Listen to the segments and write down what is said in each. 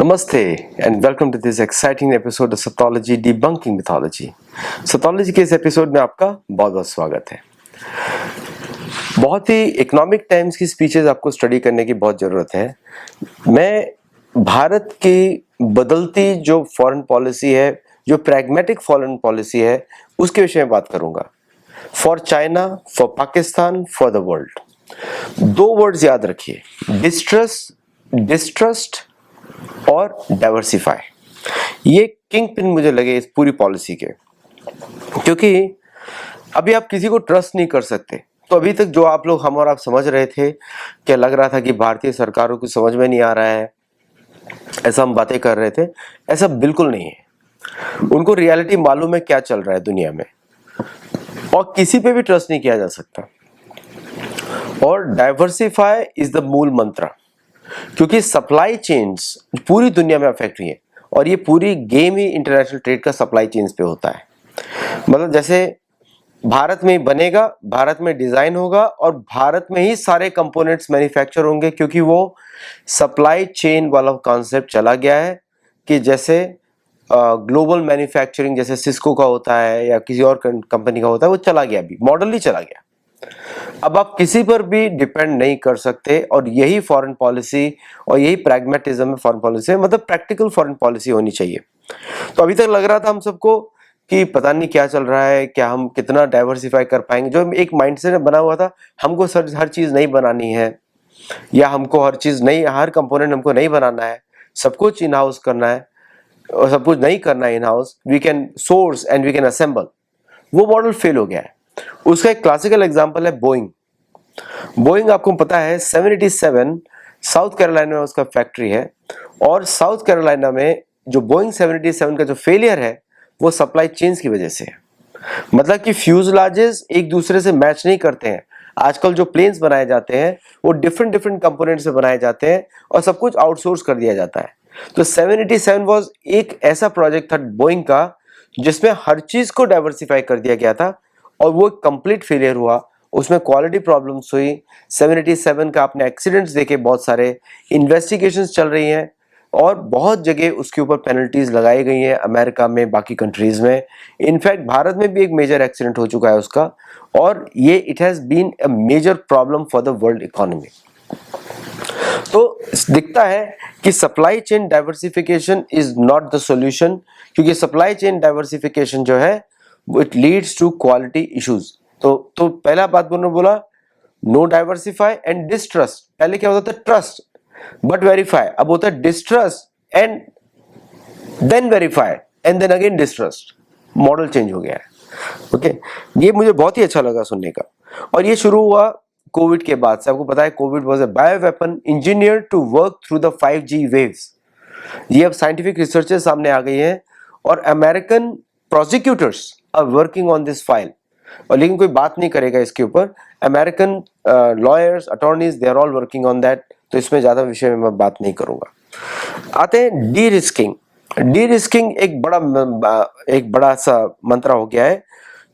नमस्ते and welcome to this exciting episode of Satology debunking mythology. Satology के इस एपिसोड में आपका बहुत बहुत स्वागत है। बहुत ही इकोनॉमिक टाइम्स की स्पीचेस आपको स्टडी करने की बहुत ज़रूरत है। मैं भारत की बदलती जो फॉरेन पॉलिसी है, जो प्रैग्मेटिक फॉरेन पॉलिसी है, उसके विषय में बात करूंगा। For China, for Pakistan, for the world. दो वर्ड्स याद रखिए, डिस्ट्रस्ट और डाइवर्सिफाई। ये किंग पिन मुझे लगे इस पूरी पॉलिसी के, क्योंकि अभी आप किसी को ट्रस्ट नहीं कर सकते। तो अभी तक जो आप लोग हम और आप समझ रहे थे, क्या लग रहा था कि भारतीय सरकारों को समझ में नहीं आ रहा है, ऐसा हम बातें कर रहे थे। ऐसा बिल्कुल नहीं है। उनको रियलिटी मालूम है क्या चल रहा है दुनिया में, और किसी पे भी ट्रस्ट नहीं किया जा सकता। और डाइवर्सिफाई इज द मूल मंत्र, क्योंकि सप्लाई चेन्स पूरी दुनिया में अफेक्ट हुई है, और ये पूरी गेम ही इंटरनेशनल ट्रेड का सप्लाई चेन्स पे होता है। मतलब जैसे भारत में ही बनेगा, भारत में डिजाइन होगा, और भारत में ही सारे कंपोनेंट्स मैन्युफैक्चर होंगे, क्योंकि वो सप्लाई चेन वाला कॉन्सेप्ट चला गया है कि जैसे ग्लोबल मैन्युफैक्चरिंग जैसे सिस्को का होता है या किसी और कंपनी का होता है, वो चला गया, अभी मॉडल ही चला गया। अब आप किसी पर भी डिपेंड नहीं कर सकते, और यही फॉरेन पॉलिसी और यही प्रैग्मेटिज्म में फॉरेन पॉलिसी है, मतलब प्रैक्टिकल फॉरेन पॉलिसी होनी चाहिए। तो अभी तक लग रहा था हम सबको कि पता नहीं क्या चल रहा है, क्या हम कितना डाइवर्सिफाई कर पाएंगे। जो एक माइंडसेट बना हुआ था, हमको हर चीज नहीं बनानी है, या हमको हर चीज नहीं, हर कंपोनेंट हमको नहीं बनाना है, सब कुछ इन हाउस करना है, और सब कुछ नहीं करना है in house, we can source and we can assemble. वो मॉडल फेल हो गया है। उसका एक क्लासिकल एग्जांपल है बोइंग। बोइंग आपको पता है 787 साउथ कैरोलिना में उसका फैक्ट्री है, और साउथ कैरोलिना में जो बोइंग 787 का जो फेलियर है, वो सप्लाई चेन्स की वजह से है। मतलब कि फ्यूजलाजेस एक दूसरे से मैच नहीं करते हैं। आजकल जो प्लेन्स बनाए जाते हैं वो डिफरेंट डिफरेंट कंपोनेंट से बनाए जाते हैं, और सब कुछ आउटसोर्स कर दिया जाता है। तो 787 वाज एक ऐसा प्रोजेक्ट था बोइंग का, जिसमें हर चीज को डाइवर्सिफाई कर दिया गया था, और वो कंप्लीट फेलियर हुआ। उसमें क्वालिटी प्रॉब्लम्स हुई। 787 का आपने एक्सीडेंट्स देखे, बहुत सारे इन्वेस्टिगेशंस चल रही हैं, और बहुत जगह उसके ऊपर पेनल्टीज लगाई गई हैं, अमेरिका में, बाकी कंट्रीज में। इनफैक्ट भारत में भी एक मेजर एक्सीडेंट हो चुका है उसका, और ये it has been a major problem for the world economy. तो दिखता है कि supply chain diversification is not the solution, क्योंकि सप्लाई चेन डाइवर्सिफिकेशन जो है it leads to quality issues. तो पहला बात बोला, नो डाइवर्सिफाई एंड डिस्ट्रस्ट। पहले क्या होता था, ट्रस्ट बट वेरीफाई, अब होता है distrust and then verify and then again distrust. Model change हो गया है। ओके, ये मुझे बहुत ही अच्छा लगा सुनने का। और ये शुरू हुआ कोविड के बाद से। आपको पता है Covid was a bio weapon engineer to work through the 5G waves. ये अब साइंटिफिक रिसर्चेस सामने आ गई हैं, और American prosecutors are working on this file. और लेकिन कोई बात नहीं करेगा इसके ऊपर। American lawyers, attorneys, they are all working on that. तो इसमें ज्यादा विषय में मैं बात नहीं करूंगा। आते हैं डी रिस्किंग। डी रिस्किंग एक बड़ा सा मंत्र हो गया है,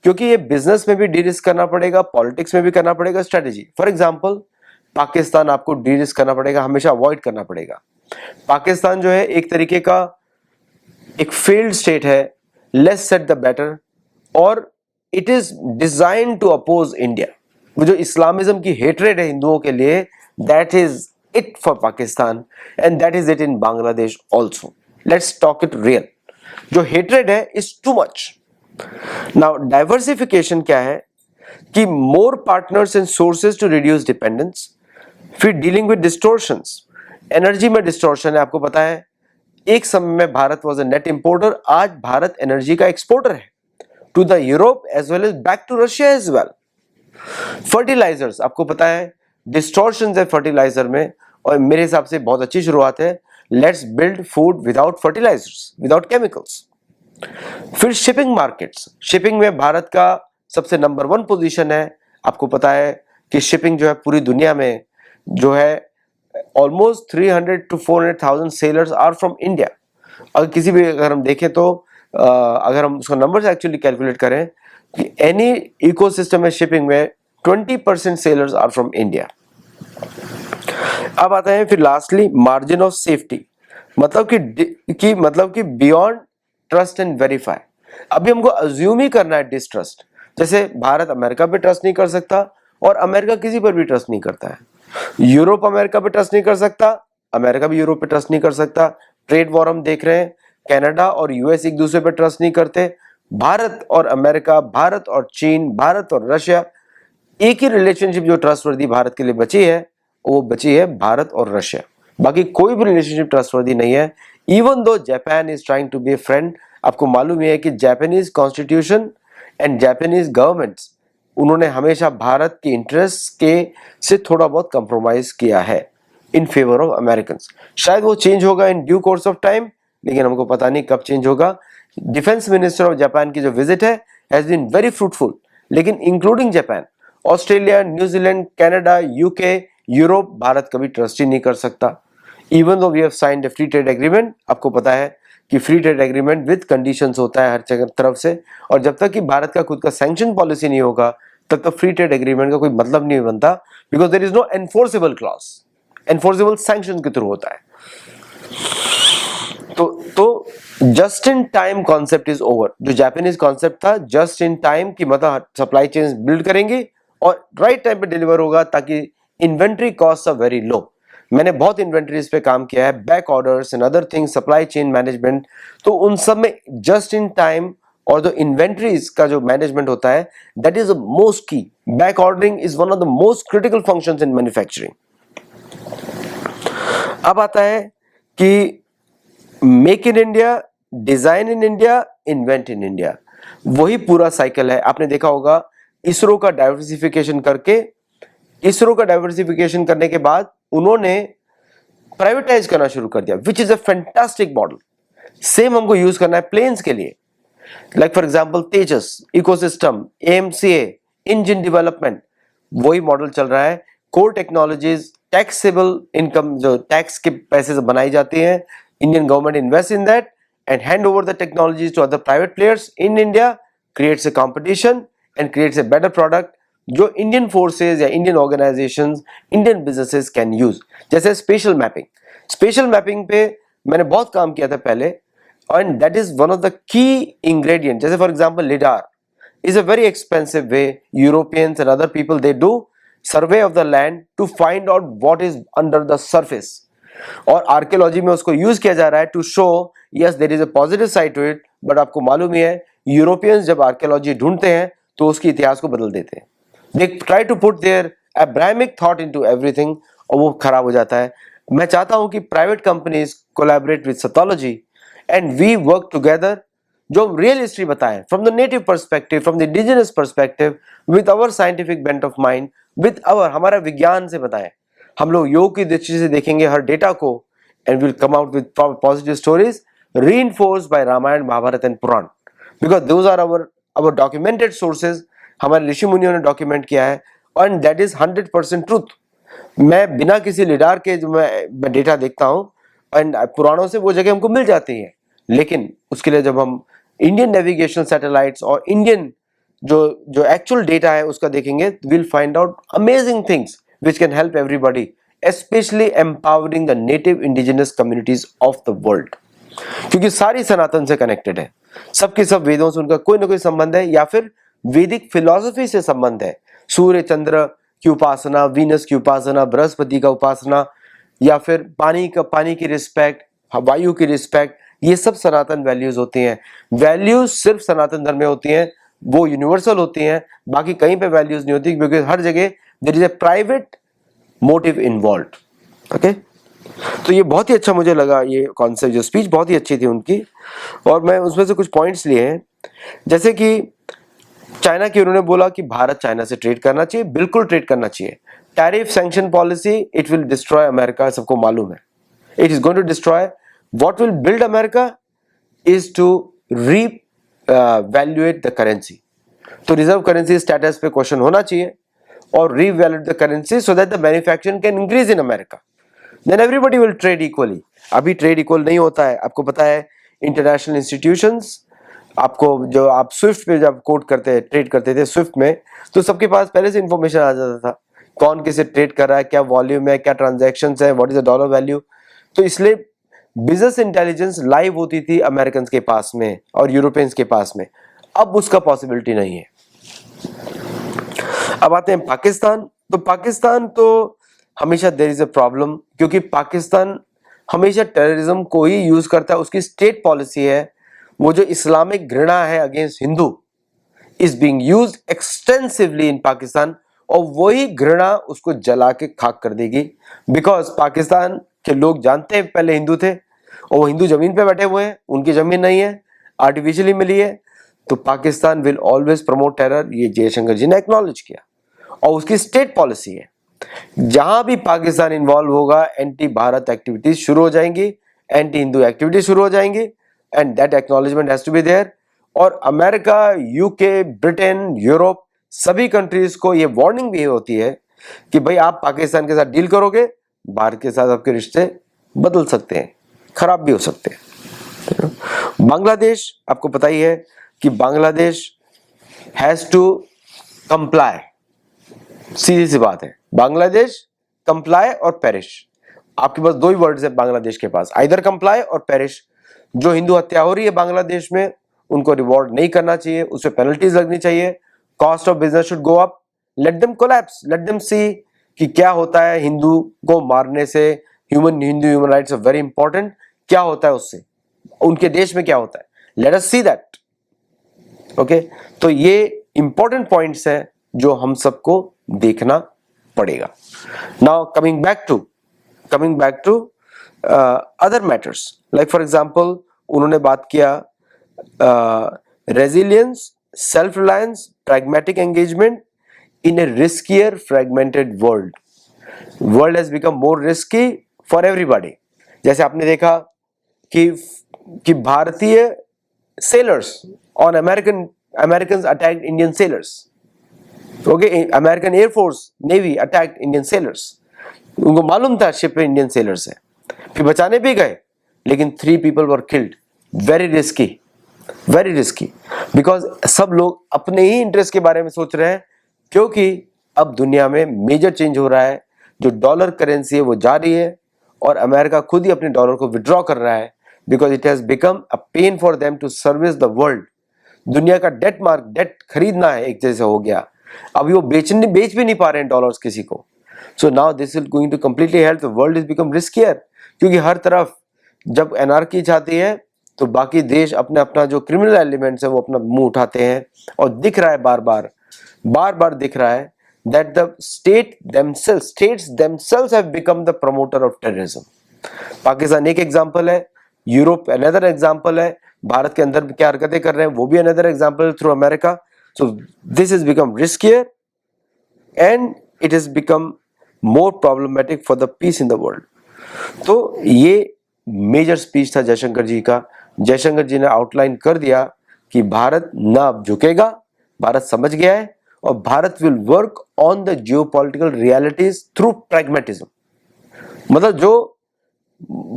क्योंकि ये बिजनेस में भी डी रिस्क करना पड़ेगा, पॉलिटिक्स में भी करना पड़ेगा, स्ट्रेटेजी। फॉर एग्जांपल पाकिस्तान आपको डी रिस्क करना पड़ेगा, हमेशा अवॉइड करना पड़ेगा। पाकिस्तान जो है एक तरीके का एक फेल्ड स्टेट है, लेस सेट द बेटर, और it is design to oppose India. वो जो इस्लामिज्म की हेट्रेड है हिंदुओं के लिए, that is it for Pakistan, and that is it in Bangladesh also. Let's talk it real. जो हेट्रेड है is too much. Now diversification क्या है कि more partners and sources to reduce dependence. फिर डीलिंग विद डिस्टोर्शंस। एनर्जी में distortion है, आपको पता है एक समय में Bharat was a net importer, आज भारत एनर्जी का एक्सपोर्टर है to the Europe as well as back to Russia as well. Fertilisers, आपको पता है डिस्टोर्शंस है फर्टिलाइजर में, और मेरे हिसाब से बहुत अच्छी शुरुआत है। Let's build food without fertilisers, without chemicals. फिर शिपिंग मार्केट्स। शिपिंग में भारत का सबसे नंबर 1 पोजीशन है। आपको पता है कि शिपिंग जो है पूरी दुनिया में जो है almost 300 to 400,000 sellers are from India. अगर किसी भी अगर हम देखें तो अगर हम उसका नंबर एक्चुअली कैलकुलेट करें कि एनी इकोसिस्टम में शिपिंग में 20% सेलर्स आर फ्रॉम इंडिया। अब आता है फिर लास्टली मार्जिन ऑफ सेफ्टी। मतलब कि बियॉन्ड ट्रस्ट एंड वेरीफाई। अभी हमको अज्यूम ही करना है डिस्ट्रस्ट। जैसे भारत अमेरिका पे ट्रस्ट नहीं कर सकता और अमेरिका किसी पर भी ट्रस्ट नहीं करता है। यूरोप अमेरिका पे ट्रस्ट नहीं कर सकता, अमेरिका भी यूरोप पे ट्रस्ट नहीं कर सकता। ट्रेड वॉर हम देख रहे हैं, कनाडा और यूएस एक दूसरे पे ट्रस्ट नहीं करते। भारत और अमेरिका, भारत और चीन, भारत और रशिया, एक ही रिलेशनशिप जो ट्रस्टवर्दी भारत के लिए बची है वो बची है भारत और रशिया। बाकी कोई भी रिलेशनशिप ट्रस्टवर्दी नहीं है। Even though Japan is trying to be a friend, आपको मालूम ही है कि Japanese constitution and Japanese governments, उन्होंने हमेशा भारत के इंटरेस्ट के से थोड़ा बहुत कंप्रोमाइज किया है इन फेवर ऑफ अमेरिकन। शायद वो चेंज होगा in due course of time, लेकिन हमको पता नहीं कब चेंज होगा। डिफेंस मिनिस्टर ऑफ जापान की जो विजिट है हैज बीन वेरी फ्रूटफुल, लेकिन including Japan, Australia, New Zealand, Canada, UK, Europe, Bharat कभी ट्रस्ट ही नहीं कर सकता। Even though we have signed a free trade agreement, आपको पता है कि free trade agreement with conditions होता है हर जगह तरफ से, और जब तक कि भारत का खुद का सैंक्शन पॉलिसी नहीं होगा तब तक फ्री ट्रेड एग्रीमेंट का कोई मतलब नहीं बनता, because there is no enforceable clause. Enforceable sanction के थ्रू होता है। तो just in time concept is over. जो जापानीज कॉन्सेप्ट था जस्ट इन टाइम की मतलब सप्लाई चेन बिल्ड करेंगे और राइट टाइम पे डिलीवर होगा ताकि inventory cost are very low. मैंने बहुत इन्वेंट्रीज पे काम किया है, back orders and other things, supply chain management, तो उन सब में जस्ट इन टाइम और जो इन्वेंट्रीज का जो मैनेजमेंट होता है दैट इज द मोस्ट की। Back ordering is one of the most critical functions in manufacturing. अब आता है कि make in India, design in India, invent in India, वही पूरा साइकिल है। आपने देखा होगा इसरो का डाइवर्सिफिकेशन करने के बाद उन्होंने प्राइवेटाइज करना शुरू कर दिया, which is a fantastic model. Same हमको यूज करना है प्लेन्स के लिए, like for example Tejas, ecosystem, AMCA, engine development, वही मॉडल चल रहा है। कोर टेक्नोलॉजीज, टैक्सेबल इनकम, जो टैक्स के पैसे से बनाई जाती हैं, Indian government invest in that and hand over the technologies to other private players in India, creates a competition and creates a better product जो इंडियन फोर्सेज या Indian organisations, Indian businesses can use. जैसे spatial mapping पे मैंने बहुत काम किया था पहले, and that is one of the key ingredient. जैसे for example lidar is a very expensive way. Europeans and other people, they do survey of the land to find out what is under the surface, और archaeology में उसको use किया जा रहा है to show yes there is a positive side to it. But आपको मालूम ही है यूरोपियंस जब आर्कियोलॉजी ढूंढते हैं तो उसकी इतिहास को बदल देते हैं। They try to put their Abrahamic thought into everything और वो खराब हो जाता है। मैं चाहता हूं कि private companies collaborate with pathology and we work together, जो रियल हिस्ट्री बताएं from the native perspective, from the indigenous perspective, with our scientific bent of mind, with our, हमारा विज्ञान से बताएं। हम लोग योग की दृष्टि से देखेंगे हर डेटा को and will come out with positive stories reinforced by Ramayana, Mahabharata and Purana, because those are our documented sources. हमारे ऋषि मुनियों ने डॉक्यूमेंट किया है एंड दैट इज 100% ट्रूथ। मैं बिना किसी लिडार के जो मैं डेटा देखता हूँ एंड पुराणों से वो जगह हमको मिल जाती है, लेकिन उसके लिए जब हम इंडियन नेविगेशन सैटेलाइट्स और इंडियन जो एक्चुअल डेटा है उसका देखेंगे, will find out amazing things which can help everybody, especially empowering the native indigenous communities of the world। क्योंकि सारी सनातन से कनेक्टेड है, सबके सब वेदों से उनका कोई ना कोई संबंध है, या फिर वैदिक फिलॉसफी से संबंध है। सूर्य चंद्र की उपासना, वीनस की उपासना, बृहस्पति का उपासना, या फिर पानी की रिस्पेक्ट, वायु की रिस्पेक्ट, ये सब सनातन वैल्यूज होती हैं। वैल्यूज सिर्फ सनातन धर्म में होती हैं, वो यूनिवर्सल होती हैं, बाकी कहीं पे वैल्यूज नहीं होती, क्योंकि हर जगह there is a private motive involved. Okay, तो ये बहुत ही अच्छा मुझे लगा, ये कॉन्सेप्ट, जो स्पीच बहुत ही अच्छी थी उनकी, और मैं उसमें से कुछ पॉइंट्स लिए हैं। जैसे कि चाइना की उन्होंने बोला कि भारत चाइना से ट्रेड करना चाहिए, बिल्कुल ट्रेड करना चाहिए। Tariff sanction policy, it will destroy America, सबको मालूम है, it is going to destroy. What will build America is to revaluate the currency. तो रिजर्व करेंसी स्टेटस पे क्वेश्चन होना चाहिए और revaluate the currency so that the manufacturing can increase in America, then everybody will trade equally. अभी trade equal नहीं होता है, आपको पता है। इंटरनेशनल इंस्टीट्यूशंस, आपको जो आप स्विफ्ट पे जब कोट करते ट्रेड करते थे स्विफ्ट में, तो सबके पास पहले से इंफॉर्मेशन आ जाता था कौन किसे ट्रेड कर रहा है, क्या वॉल्यूम है, क्या ट्रांजैक्शंस है, what is the dollar value. तो इसलिए बिजनेस इंटेलिजेंस लाइव होती थी अमेरिकन के पास में और यूरोपियंस के पास में, अब उसका पॉसिबिलिटी नहीं है। अब आते हैं पाकिस्तान। तो पाकिस्तान तो हमेशा देयर इज अ प्रॉब्लम, क्योंकि पाकिस्तान हमेशा टेररिज्म को ही यूज करता है। उसकी स्टेट पॉलिसी है, वो जो इस्लामिक घृणा है against Hindu is being used extensively in Pakistan, और वही घृणा उसको जला के खाक कर देगी। बिकॉज पाकिस्तान के लोग जानते हैं पहले हिंदू थे, और वो हिंदू जमीन पे बैठे हुए हैं, उनकी जमीन नहीं है, आर्टिफिशियली मिली है। तो Pakistan will always promote terror, ये जयशंकर जी ने एक्नॉलेज किया, और उसकी स्टेट पॉलिसी है। जहां भी पाकिस्तान इन्वॉल्व होगा, एंटी भारत एक्टिविटीज शुरू हो जाएंगी, एंटी हिंदू एक्टिविटीज शुरू हो जाएंगी, and that acknowledgement has to be there. और अमेरिका, यूके, ब्रिटेन, यूरोप, सभी कंट्रीज को ये वार्निंग भी होती है कि भाई आप पाकिस्तान के साथ डील करोगे, भारत के साथ आपके रिश्ते बदल सकते हैं, खराब भी हो सकते हैं। बांग्लादेश, आपको पता ही है कि बांग्लादेश हैज टू कंप्लाई, सीधी सी बात है, बांग्लादेश कंप्लाई और पेरिश। आपके पास दो ही वर्ड्स है बांग्लादेश के पास, आइदर कंप्लाई और पेरिश। जो हिंदू हत्या हो रही है बांग्लादेश में, उनको रिवॉर्ड नहीं करना चाहिए, उस पर पेनल्टीज लगनी चाहिए, cost of business should go up, let them collapse, let them see कि क्या होता है हिंदू को मारने से। Human rights are very important, क्या होता है उससे, उनके देश में क्या होता है, let us see that. Okay, तो ये इंपॉर्टेंट पॉइंट्स हैं जो हम सबको देखना पड़ेगा। Now coming back to other matters, like for example उन्होंने बात किया resilience, self reliance, pragmatic engagement in a riskier fragmented world has become more risky for everybody। जैसे आपने देखा कि भारतीय sailors on Americans attacked Indian sailors, okay, American Air Force Navy attacked Indian sailors, उनको मालूम था शिप में Indian sellers है, फिर बचाने भी गए, लेकिन 3 people were killed। Very risky, because सब लोग अपने ही इंटरेस्ट के बारे में सोच रहे हैं, क्योंकि अब दुनिया में मेजर चेंज हो रहा है, जो डॉलर करेंसी है वो जा रही है, और अमेरिका खुद ही अपने डॉलर को विड्रॉ कर रहा है, because it has become a pain for them to service the world. दुनिया का डेट खरीदना है एक जैसे हो गया, अभी वो बेच भी नहीं पा रहे हैं डॉलर्स किसी को। So now this is going to completely help the world, is become riskier, क्योंकि हर तरफ जब एनार्की चाहती है तो बाकी देश अपना जो क्रिमिनल एलिमेंट्स है वो अपना मुंह उठाते हैं, और दिख रहा है बार बार दिख रहा है that the states themselves have become the promoter of terrorism। Pakistan एक एग्जांपल है, यूरोप अनदर एग्जांपल है, भारत के अंदर क्या हरकतें कर रहे हैं वो भी another example through America. So this is become riskier and it is become more problematic for the peace in the world. तो ये मेजर स्पीच था जयशंकर जी का। जयशंकर जी ने आउटलाइन कर दिया कि भारत ना झुकेगा, भारत समझ गया है, और Bharat will work on the geopolitical realities through pragmatism. मतलब जो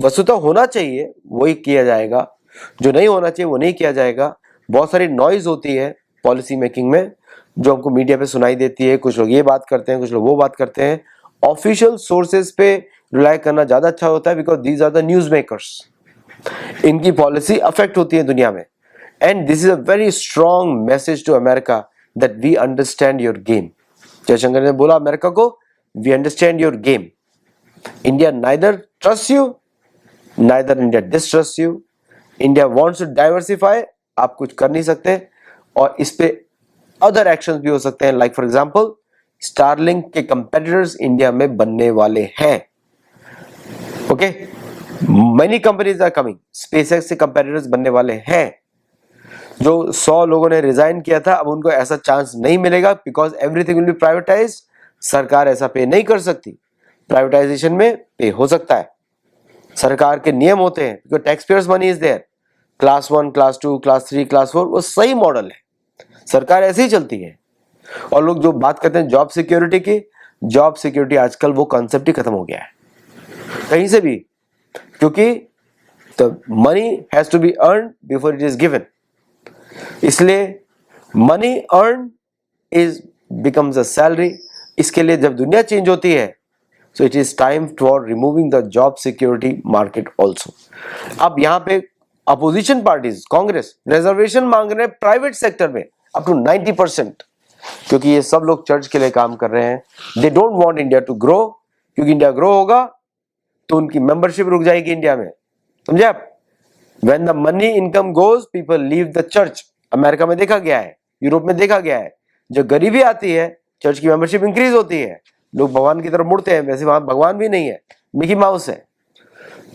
वस्तुतः होना चाहिए वही किया जाएगा, जो नहीं होना चाहिए वो नहीं किया जाएगा। बहुत सारी नॉइज होती है पॉलिसी मेकिंग में जो हमको मीडिया पे सुनाई देती है, कुछ लोग ये बात करते हैं, कुछ लोग वो बात करते हैं। ऑफिशियल सोर्सेज पे रिलाई करना ज्यादा अच्छा होता है, because these are the news makers, इनकी पॉलिसी अफेक्ट होती है दुनिया में। And this is a very strong message to America that we understand your game. Jaishankar ने बोला अमेरिका को, we understand your game, India neither trust you neither India distrust you, India wants to diversify, आप कुछ कर नहीं सकते, और इस पे अदर एक्शंस भी हो सकते हैं। लाइक फॉर एग्जांपल स्टारलिंक के कंपेटिटर्स इंडिया में बनने वाले हैं। Okay, many companies are coming, SpaceX से कंपेटिटर्स बनने वाले हैं। जो 100 लोगों ने रिजाइन किया था, अब उनको ऐसा चांस नहीं मिलेगा, because everything will be privatised. सरकार ऐसा पे नहीं कर सकती, प्राइवेटाइजेशन में पे हो सकता है, सरकार के नियम होते हैं, because taxpayers money is there. Class 1, class 2, class 3, class 4 वो सही मॉडल है, सरकार ऐसे ही चलती है। और लोग जो बात करते हैं जॉब सिक्योरिटी की, जॉब सिक्योरिटी आजकल वो कॉन्सेप्ट ही खत्म हो गया है कहीं से भी, क्योंकि the money has to be earn before it is given. इसलिए money earn is becomes a salary. इसके लिए जब दुनिया चेंज होती है, so it is time for removing the job security market also. अब यहाँ पे अपोजिशन पार्टीज कांग्रेस रिजर्वेशन मांग रहे हैं प्राइवेट सेक्टर में अप टू 90%, क्योंकि ये सब लोग चर्च के लिए काम कर रहे हैं। They don't want India to grow, क्योंकि इंडिया ग्रो होगा तो उनकी मेंबरशिप रुक जाएगी इंडिया में, समझे आप। When the money income goes, people leave the church। America में देखा गया है, यूरोप में देखा गया है, जब गरीबी आती है चर्च की मेंबरशिप इंक्रीज होती है, लोग भगवान की तरफ मुड़ते हैं। वैसे वहां भगवान भी नहीं है, मिकी माउस है।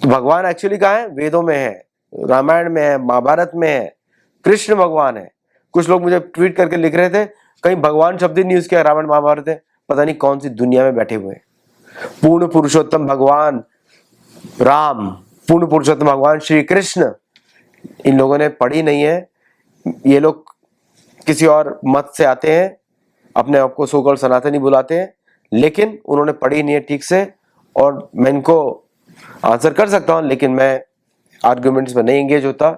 तो भगवान एक्चुअली कहाँ है? वेदों में है, रामायण में है, महाभारत में है, कृष्ण भगवान है। कुछ लोग मुझे ट्वीट करके लिख रहे थे कहीं भगवान शब्द ही नहीं यूज किया, रामायण महाभारत है। पता नहीं कौन सी दुनिया में बैठे हुए हैं। पूर्ण पुरुषोत्तम भगवान राम, पूर्ण पुरुषोत्तम भगवान श्री कृष्ण, इन लोगों ने पढ़ी नहीं है। ये लोग किसी और मत से आते हैं, अपने आप को सोकॉल्ड सनातनी बुलाते हैं, लेकिन उन्होंने पढ़ी नहीं है ठीक से। और मैं इनको आंसर कर सकता हूं, लेकिन मैं आर्गुमेंट्स में नहीं एंगेज होता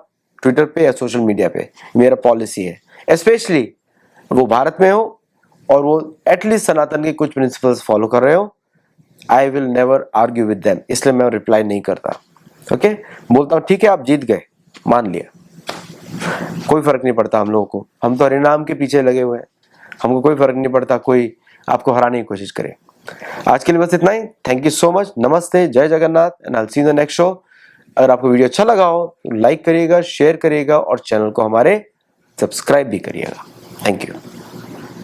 ट्विटर पे या सोशल मीडिया पे। मेरा पॉलिसी है, स्पेशली वो भारत में हो और वो एटलीस्ट सनातन के कुछ प्रिंसिपल्स फॉलो कर रहे हो, I will never argue with them, इसलिए मैं रिप्लाई नहीं करता। ओके, बोलता हूँ ठीक है आप जीत गए, मान लिया, कोई फर्क नहीं पड़ता हम लोगों को। हम तो हरिनाम के पीछे लगे हुए हैं, हमको कोई फर्क नहीं पड़ता कोई आपको हराने की कोशिश करे। आज के लिए बस इतना ही। थैंक यू सो मच, नमस्ते, जय Jagannath, and I will see you in the next show. अगर आपको वीडियो अच्छा लगा हो तो लाइक करिएगा, शेयर करिएगा और चैनल को हमारे सब्सक्राइब भी करिएगा। Thank you.